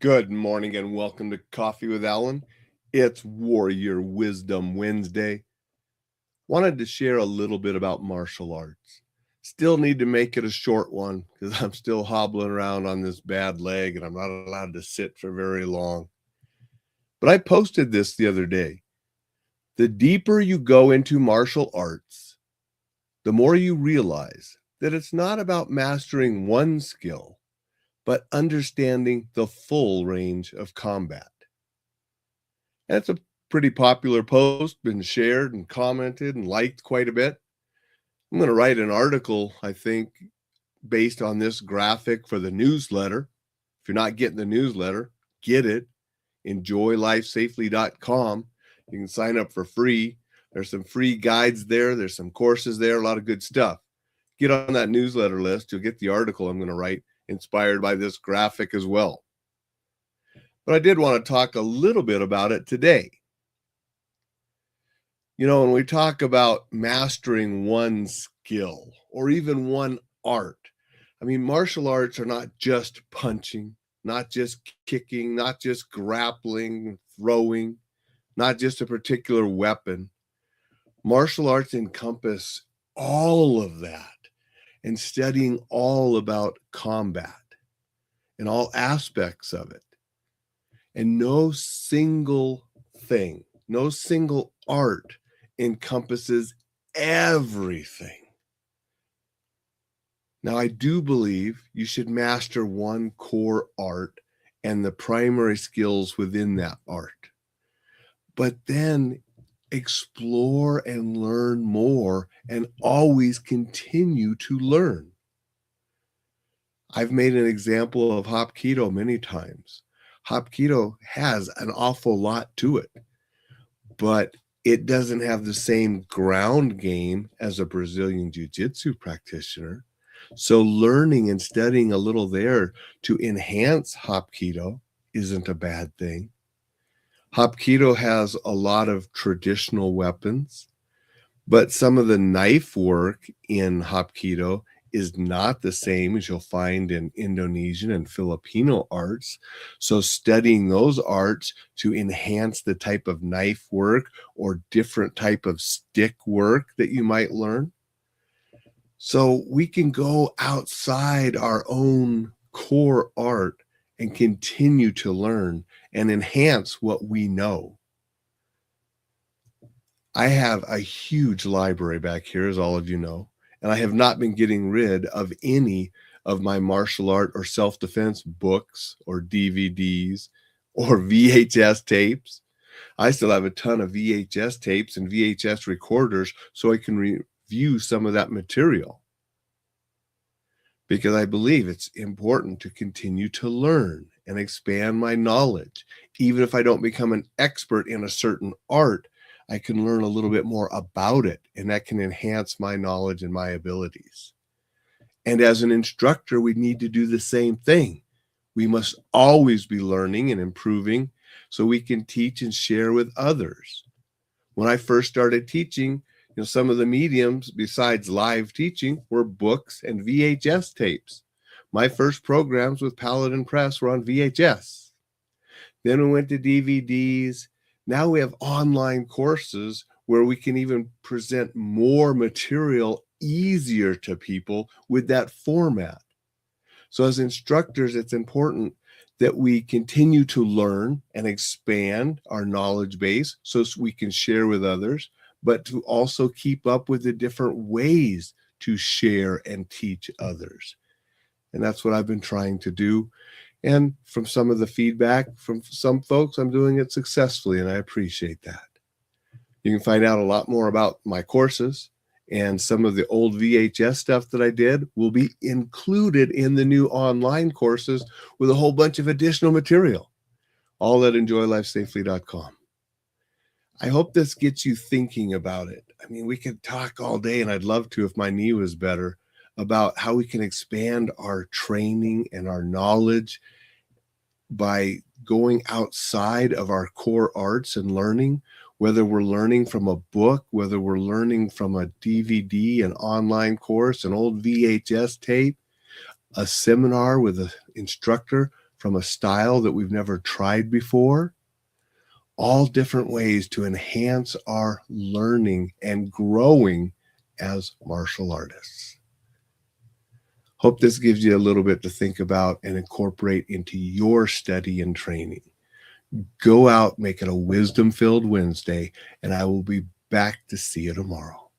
Good morning and welcome to Coffee with Alain. It's Warrior Wisdom Wednesday. Wanted to share a little bit about martial arts. Still need to make it a short one because I'm still hobbling around on this bad leg and I'm not allowed to sit for very long. But I posted this the other day. The deeper you go into martial arts, the more you realize that it's not about mastering one skill, but understanding the full range of combat. That's a pretty popular post, been shared and commented and liked quite a bit. I'm going to write an article, I think, based on this graphic for the newsletter. If you're not getting the newsletter, get it. EnjoyLifeSafely.com. You can sign up for free. There's some free guides there. There's some courses there, a lot of good stuff. Get on that newsletter list. You'll get the article I'm going to write inspired by this graphic as well. But I did want to talk a little bit about it today. You know, when we talk about mastering one skill or even one art, I mean, martial arts are not just punching, not just kicking, not just grappling, throwing, not just a particular weapon. Martial arts encompass all of that and studying all about combat and all aspects of it. And no single thing, no single art encompasses everything. Now, I do believe you should master one core art and the primary skills within that art, but then explore and learn more and always continue to learn. I've made an example of Hapkido many times. Hapkido has an awful lot to it, but it doesn't have the same ground game as a Brazilian Jiu-Jitsu practitioner. So learning and studying a little there to enhance Hapkido isn't a bad thing. Hapkido has a lot of traditional weapons, but some of the knife work in Hapkido is not the same as you'll find in Indonesian and Filipino arts. So studying those arts to enhance the type of knife work or different type of stick work that you might learn. So we can go outside our own core art and continue to learn and enhance what we know. I have a huge library back here, as all of you know, and I have not been getting rid of any of my martial art or self-defense books or DVDs or VHS tapes. I still have a ton of VHS tapes and VHS recorders so I can review some of that material, because I believe it's important to continue to learn and expand my knowledge. Even if I don't become an expert in a certain art, I can learn a little bit more about it, and that can enhance my knowledge and my abilities. And as an instructor, we need to do the same thing. We must always be learning and improving so we can teach and share with others. When I first started teaching, some of the mediums besides live teaching were books and VHS tapes. My first programs with Paladin Press were on VHS. Then we went to DVDs. Now we have online courses where we can even present more material easier to people with that format. So as instructors, it's important that we continue to learn and expand our knowledge base so we can share with others, but to also keep up with the different ways to share and teach others. And that's what I've been trying to do. And from some of the feedback from some folks, I'm doing it successfully, and I appreciate that. You can find out a lot more about my courses, and some of the old VHS stuff that I did will be included in the new online courses with a whole bunch of additional material, all at EnjoyLifeSafely.com. I hope this gets you thinking about it. I mean, we could talk all day, and I'd love to if my knee was better, about how we can expand our training and our knowledge by going outside of our core arts and learning, whether we're learning from a book, whether we're learning from a DVD, an online course, an old VHS tape, a seminar with an instructor, from a style that we've never tried before, all different ways to enhance our learning and growing as martial artists. Hope this gives you a little bit to think about and incorporate into your study and training. Go out, make it a wisdom-filled Wednesday, and I will be back to see you tomorrow.